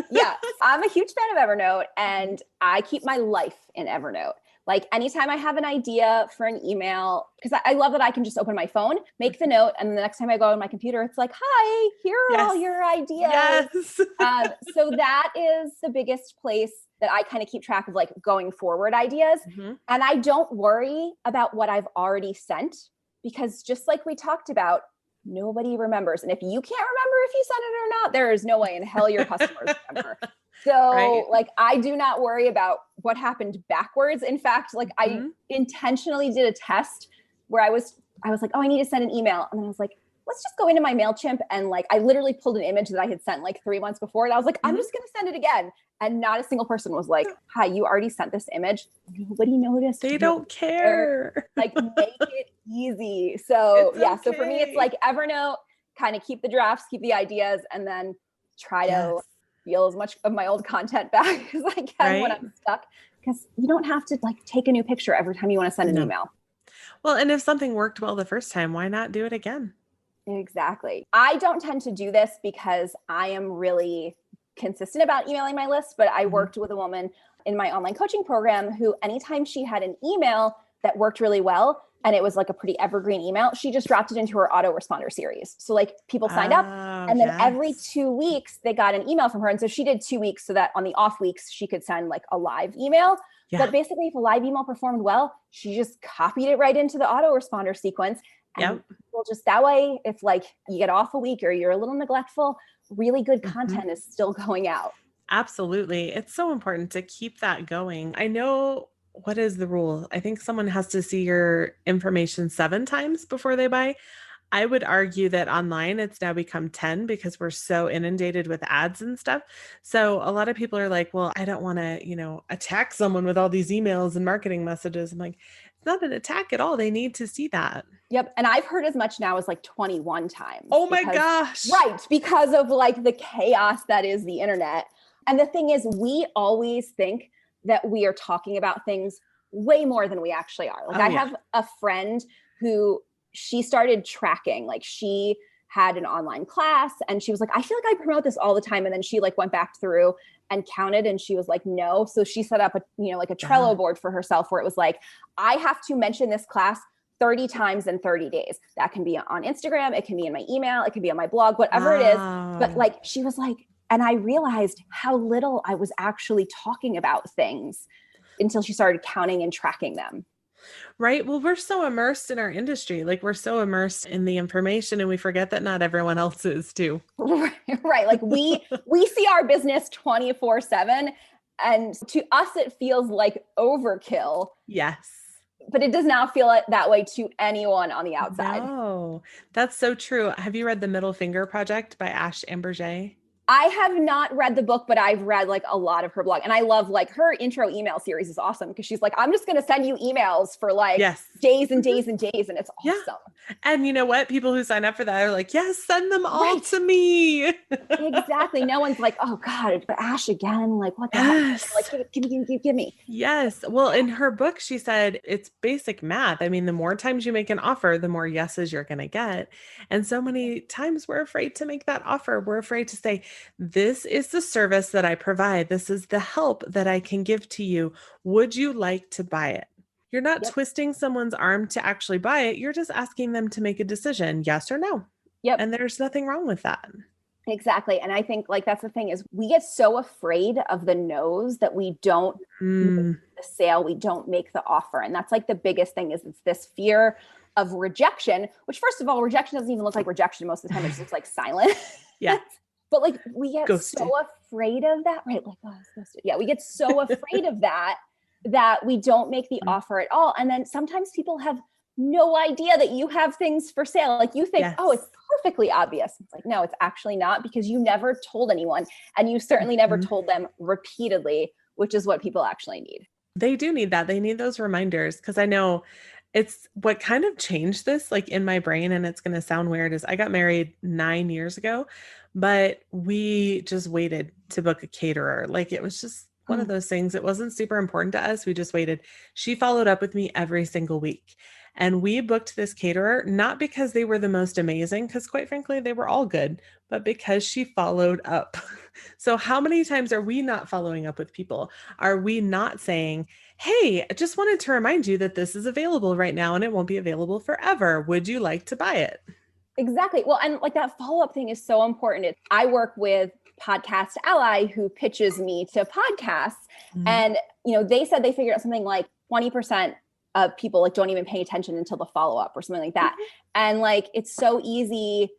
Yeah, I'm a huge fan of Evernote, and I keep my life in Evernote. Like anytime I have an idea for an email, because I love that I can just open my phone, make the note, and the next time I go on my computer, it's like, hi, here are all your ideas. Yes. So that is the biggest place that I kind of keep track of like going forward ideas. Mm-hmm. And I don't worry about what I've already sent, because just like we talked about, nobody remembers. And if you can't remember if you sent it or not, there is no way in hell your customers remember. So like, I do not worry about what happened backwards. In fact, like I intentionally did a test where I was like, oh, I need to send an email. And then I was like, let's just go into my MailChimp. And like, I literally pulled an image that I had sent like 3 months before. And I was like, I'm just going to send it again. And not a single person was like, hi, you already sent this image. Nobody noticed. They don't care. Like, make it easy. So so for me, it's like Evernote, kind of keep the drafts, keep the ideas, and then try to feel as much of my old content back as I can when I'm stuck. Because you don't have to like take a new picture every time you want to send an email. Well, and if something worked well the first time, why not do it again? Exactly. I don't tend to do this because I am really consistent about emailing my list, but I worked with a woman in my online coaching program who anytime she had an email that worked really well, and it was like a pretty evergreen email, she just dropped it into her autoresponder series. So like people signed up, and then every 2 weeks they got an email from her. And so she did 2 weeks so that on the off weeks she could send like a live email. Yeah. But basically if a live email performed well, she just copied it right into the autoresponder sequence. And people just that way, if like you get off a week or you're a little neglectful, really good content is still going out. Absolutely. It's so important to keep that going. I know, what is the rule? I think someone has to see your information 7 times before they buy. I would argue that online it's now become 10 because we're so inundated with ads and stuff. So a lot of people are like, well, I don't want to, attack someone with all these emails and marketing messages. I'm like, it's not an attack at all. They need to see that. Yep. And I've heard as much now as like 21 times. Oh my gosh. Right. Because of like the chaos that is the internet. And the thing is, we always think that we are talking about things way more than we actually are. Like I have a friend who she started tracking, like she had an online class and she was like, I feel like I promote this all the time. And then she like went back through and counted and she was like, no. So she set up a Trello board for herself where it was like, I have to mention this class 30 times in 30 days. That can be on Instagram. It can be in my email. It can be on my blog, whatever it is. But like, she was like, and I realized how little I was actually talking about things until she started counting and tracking them. Right. Well, we're so immersed in our industry. Like we're so immersed in the information and we forget that not everyone else is too. Right. Like we see our business 24/7 and to us, it feels like overkill. Yes. But it does not feel that way to anyone on the outside. No, that's so true. Have you read The Middle Finger Project by Ash Amberjay? I have not read the book, but I've read like a lot of her blog. And I love like her intro email series is awesome because she's like, I'm just going to send you emails for like days and days and days. And it's awesome. Yeah. And you know what? People who sign up for that are like, yes, send them all to me. Exactly. No one's like, oh God, Ash again. Like what the heck? Like, give me. Yes. Well, in her book, she said it's basic math. I mean, the more times you make an offer, the more yeses you're going to get. And so many times we're afraid to make that offer. We're afraid to say, this is the service that I provide. This is the help that I can give to you. Would you like to buy it? You're not twisting someone's arm to actually buy it. You're just asking them to make a decision, yes or no. Yep. And there's nothing wrong with that. Exactly. And I think like that's the thing is we get so afraid of the no's that we don't make the sale, we don't make the offer. And that's like the biggest thing is it's this fear of rejection, which first of all, rejection doesn't even look like rejection most of the time. It just looks like silence. Yeah. But like we get Ghosted. so afraid of that, right? Like, oh, yeah, we get so afraid of that that we don't make the offer at all. And then sometimes people have no idea that you have things for sale. Like you think, Yes. oh, it's perfectly obvious. It's like, no, it's actually not, because you never told anyone, and you certainly never told them repeatedly, which is what people actually need. They do need that. They need those reminders, because I know it's what kind of changed this like in my brain, and it's going to sound weird, is I got married 9 years ago, but we just waited to book a caterer. Like it was just one of those things. It wasn't super important to us. We just waited. She followed up with me every single week. And we booked this caterer, not because they were the most amazing, because quite frankly, they were all good, but because she followed up. So, how many times are we not following up with people? Are we not saying, hey, I just wanted to remind you that this is available right now and it won't be available forever. Would you like to buy it? Exactly. Well, and like that follow-up thing is so important. I work with Podcast Ally, who pitches me to podcasts. Mhm. And, they said they figured out something like 20% of people like don't even pay attention until the follow-up or something like that. And like, it's so easy.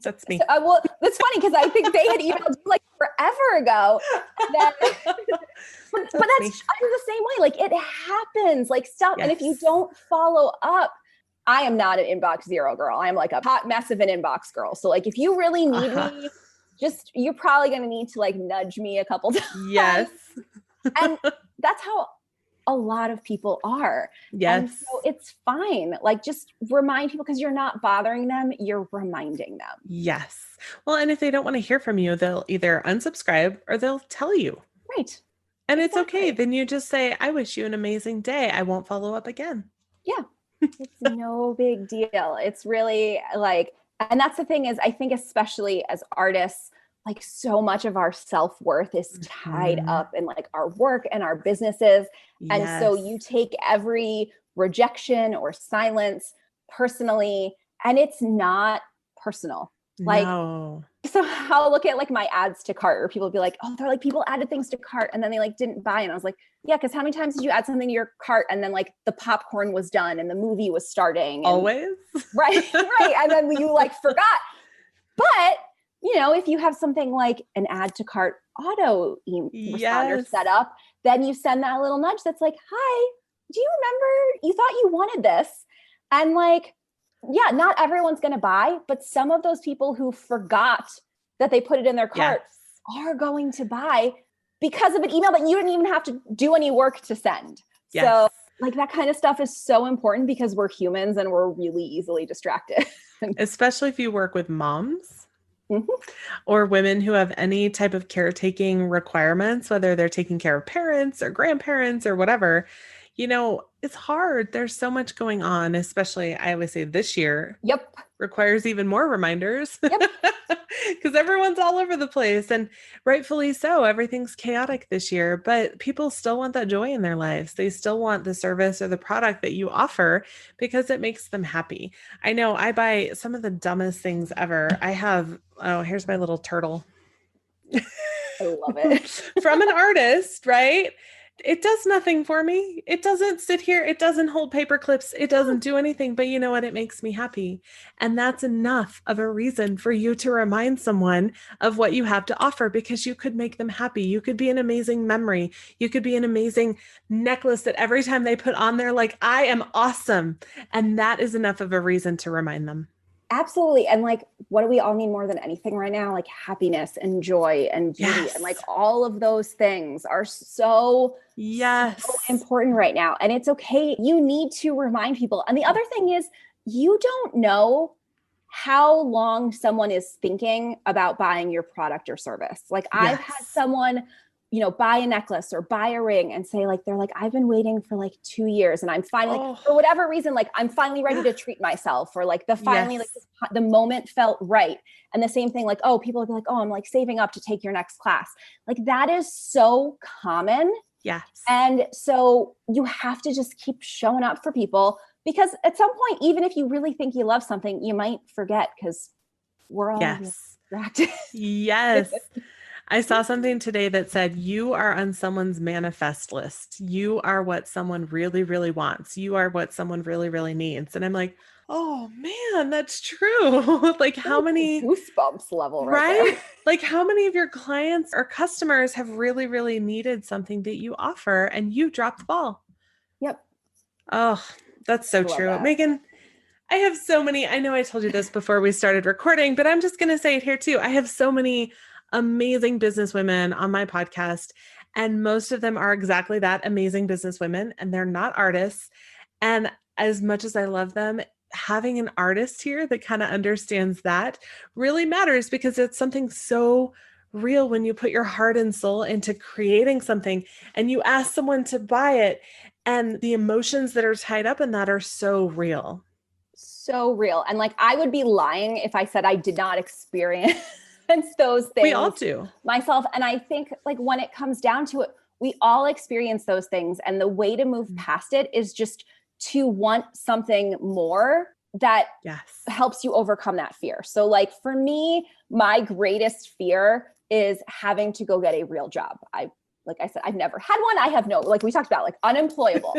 That's me. Well, that's funny because I think they had emailed you like forever ago. But that's I'm the same way. Like it happens, like stuff. Yes. And if you don't follow up, I am not an inbox zero girl. I'm like a hot mess of an inbox girl. So like, if you really need me, you're probably going to need to like nudge me a couple times. Yes. And that's how a lot of people are. Yes. And so it's fine. Like just remind people, because you're not bothering them, you're reminding them. Yes. Well, and if they don't want to hear from you, they'll either unsubscribe or they'll tell you. Right. And it's okay. Then you just say, I wish you an amazing day. I won't follow up again. Yeah. It's no big deal. It's really like, and that's the thing is, I think especially as artists, like so much of our self-worth is tied up in like our work and our businesses. And so you take every rejection or silence personally, and it's not personal. Like, so I'll look at like my adds to cart, or people be like, oh, they're like, people added things to cart and then they like didn't buy. And I was like, yeah, because how many times did you add something to your cart and then like the popcorn was done and the movie was starting? And, always. Right. And then you like forgot. But if you have something like an add to cart auto responder set up, then you send that little nudge that's like, hi, do you remember you thought you wanted this? And like, yeah, not everyone's going to buy, but some of those people who forgot that they put it in their cart are going to buy because of an email that you didn't even have to do any work to send. So like that kind of stuff is so important because we're humans and we're really easily distracted. Especially if you work with moms or women who have any type of caretaking requirements, whether they're taking care of parents or grandparents or whatever. It's hard. There's so much going on, especially I always say this year requires even more reminders because everyone's all over the place, and rightfully so. Everything's chaotic this year, but people still want that joy in their lives. They still want the service or the product that you offer because it makes them happy. I know I buy some of the dumbest things ever. Here's my little turtle. I love it. From an artist, right? It does nothing for me. It doesn't sit here. It doesn't hold paper clips. It doesn't do anything. But you know what? It makes me happy. And that's enough of a reason for you to remind someone of what you have to offer, because you could make them happy. You could be an amazing memory. You could be an amazing necklace that every time they put on, they're like, I am awesome. And that is enough of a reason to remind them. Absolutely. And like, what do we all need more than anything right now? Like happiness and joy and beauty. And like all of those things are so important right now. And it's okay. You need to remind people. And the other thing is, you don't know how long someone is thinking about buying your product or service. Like I've had someone, buy a necklace or buy a ring and say like, they're like, I've been waiting for like 2 years and I'm finally, for whatever reason, like I'm finally ready to treat myself, or like the moment felt right. And the same thing, like, people will be like, I'm like saving up to take your next class. Like that is so common. Yes. And so you have to just keep showing up for people, because at some point, even if you really think you love something, you might forget because we're all distracted. Yes. I saw something today that said, you are on someone's manifest list. You are what someone really, really wants. You are what someone really, really needs. And I'm like, Oh man, that's true. Like how many, Goosebumps level right there. right? Like how many of your clients or customers have really, really needed something that you offer and you dropped the ball? Yep. Oh, that's so I love true. that. Megan, I have so many. I know I told you this before we started recording, but I'm just going to say it here too. I have so many amazing businesswomen on my podcast, and most of them are exactly that, amazing businesswomen, and they're not artists. And as much as I love them, having an artist here that kind of understands that really matters because it's something so real when you put your heart and soul into creating something and you ask someone to buy it, and the emotions that are tied up in that are so real. So real. And like, I would be lying if I said I did not experience those We all things do. myself. And I think like when it comes down to it, we all experience those things. And the way to move past it is just to want something more that Yes. helps you overcome that fear. So like for me, my greatest fear is having to go get a real job. Like I said, I've never had one. I have no, like we talked about, like unemployable,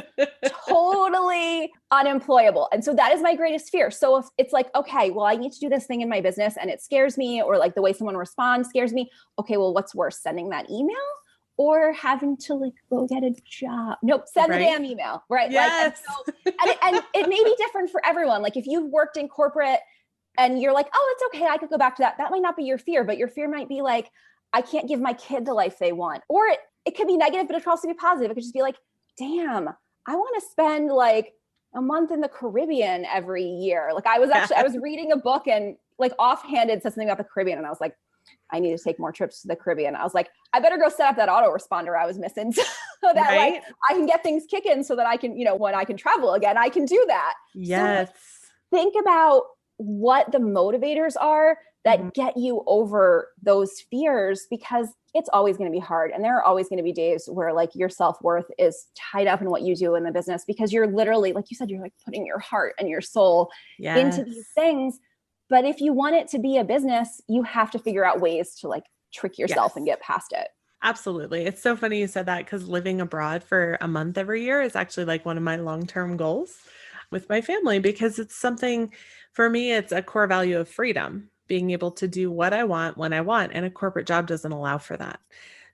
totally unemployable. And so that is my greatest fear. So if it's like, okay, well, I need to do this thing in my business and it scares me, or like the way someone responds scares me. Okay, well, what's worse, sending that email or having to like go get a job? Nope, send the damn email, right? Yes. And it may be different for everyone. Like if you've worked in corporate and you're like, oh, it's okay, I could go back to that. That might not be your fear, but your fear might be like, I can't give my kid the life they want. Or it could be negative, but it could also be positive. It could just be like, damn, I want to spend like a month in the Caribbean every year. Like I was reading a book and like offhanded said something about the Caribbean. And I was like, I need to take more trips to the Caribbean. I was like, I better go set up that autoresponder I was missing so that like I can get things kicking so that I can, when I can travel again, I can do that. Yes. So think about what the motivators are that get you over those fears, because it's always going to be hard. And there are always going to be days where like your self-worth is tied up in what you do in the business, because you're literally, like you said, you're like putting your heart and your soul into these things. But if you want it to be a business, you have to figure out ways to like trick yourself and get past it. Absolutely. It's so funny you said that, because living abroad for a month every year is actually like one of my long-term goals with my family, because it's something for me, it's a core value of freedom, being able to do what I want when I want. And a corporate job doesn't allow for that.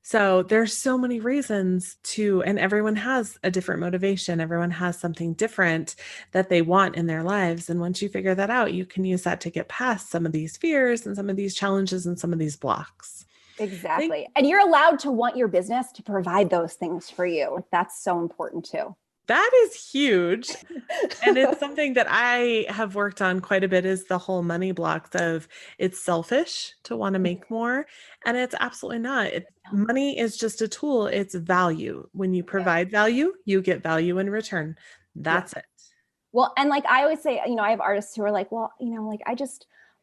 So there's so many reasons to, and everyone has a different motivation. Everyone has something different that they want in their lives. And once you figure that out, you can use that to get past some of these fears and some of these challenges and some of these blocks. Exactly. And you're allowed to want your business to provide those things for you. That's so important too. That is huge. And it's something that I have worked on quite a bit, is the whole money block of it's selfish to want to make more. And it's absolutely not. Money is just a tool. It's value. When you provide value, you get value in return. That's it. Well, and like I always say, I have artists who are like, well, like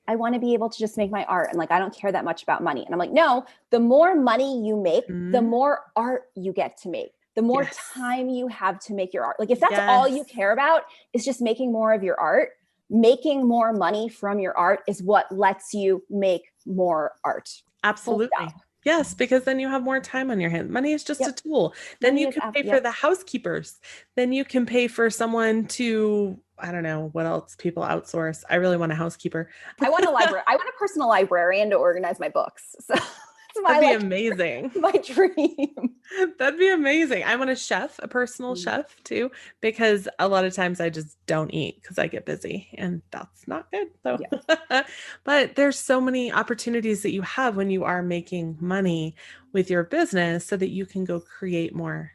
I want to be able to just make my art. And like, I don't care that much about money. And I'm like, no, the more money you make, the more art you get to make. The more time you have to make your art. Like if that's all you care about is just making more of your art, making more money from your art is what lets you make more art. Absolutely. Yes, because then you have more time on your hands. Money is just a tool. Then you can pay for the housekeepers. Then you can pay for someone to, I don't know what else people outsource. I really want a housekeeper. I want a personal librarian to organize my books. So that'd be amazing. My dream. That'd be amazing. I want a personal chef too, because a lot of times I just don't eat because I get busy and that's not good. So, but there's so many opportunities that you have when you are making money with your business so that you can go create more.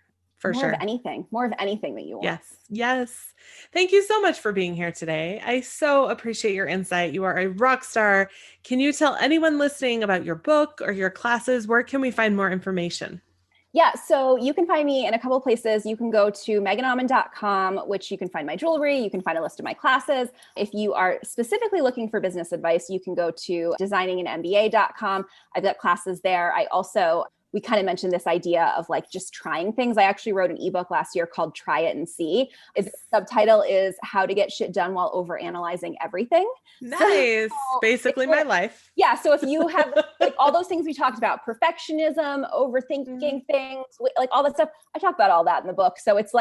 More of anything that you want. Yes. Thank you so much for being here today. I so appreciate your insight. You are a rock star. Can you tell anyone listening about your book or your classes? Where can we find more information? Yeah, so you can find me in a couple of places. You can go to meganauman.com, which you can find my jewelry. You can find a list of my classes. If you are specifically looking for business advice, you can go to designinganmba.com. I've got classes there. We kind of mentioned this idea of like just trying things. I actually wrote an ebook last year called Try It and See. Its subtitle is How to Get Shit Done While Overanalyzing Everything. Nice. So basically my life. Yeah. So if you have like all those things we talked about, perfectionism, overthinking things, like all that stuff, I talk about all that in the book. So it's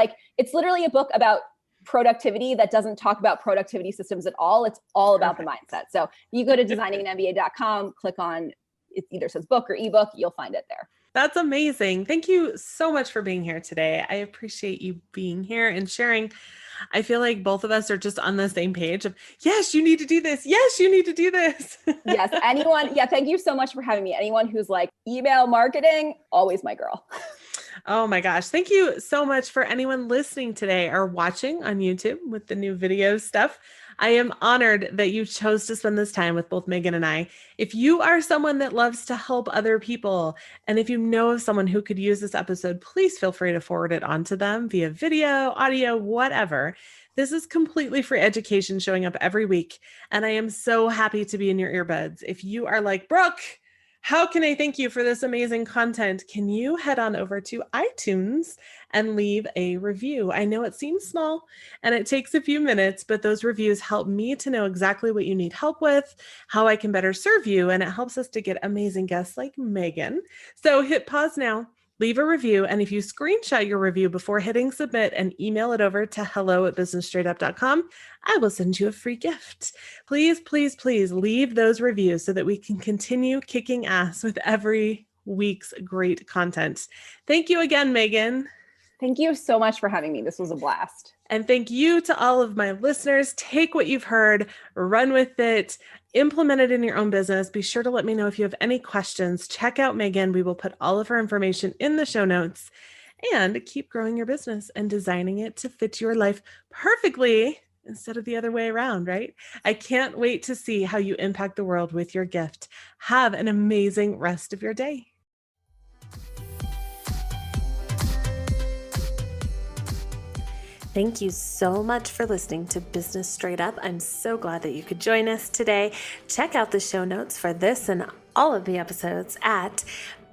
literally a book about productivity that doesn't talk about productivity systems at all. It's all about the mindset. So you go to designinganmba.com, click on, it either says book or ebook, you'll find it there. That's amazing. Thank you so much for being here today. I appreciate you being here and sharing. I feel like both of us are just on the same page of, yes, you need to do this. Yes, you need to do this. Yes. Anyone. Yeah. Thank you so much for having me. Anyone who's like email marketing, always my girl. Oh my gosh. Thank you so much for anyone listening today or watching on YouTube with the new video stuff. I am honored that you chose to spend this time with both Megan and I. If you are someone that loves to help other people, and if you know of someone who could use this episode, please feel free to forward it on to them via video, audio, whatever. This is completely free education showing up every week, and I am so happy to be in your earbuds. If you are like, Brooke, how can I thank you for this amazing content? Can you head on over to iTunes and leave a review? I know it seems small and it takes a few minutes, but those reviews help me to know exactly what you need help with, how I can better serve you, and it helps us to get amazing guests like Megan. So hit pause now. Leave a review, and if you screenshot your review before hitting submit and email it over to hello@businessstraightup.com, I will send you a free gift. Please, please, please leave those reviews so that we can continue kicking ass with every week's great content. Thank you again, Megan. Thank you so much for having me. This was a blast. And thank you to all of my listeners. Take what you've heard, run with it, implement it in your own business. Be sure to let me know if you have any questions. Check out Megan. We will put all of her information in the show notes, and keep growing your business and designing it to fit your life perfectly instead of the other way around, right? I can't wait to see how you impact the world with your gift. Have an amazing rest of your day. Thank you so much for listening to Business Straight Up. I'm so glad that you could join us today. Check out the show notes for this and all of the episodes at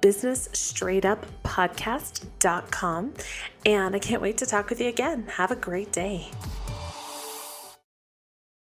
businessstraightuppodcast.com. And I can't wait to talk with you again. Have a great day.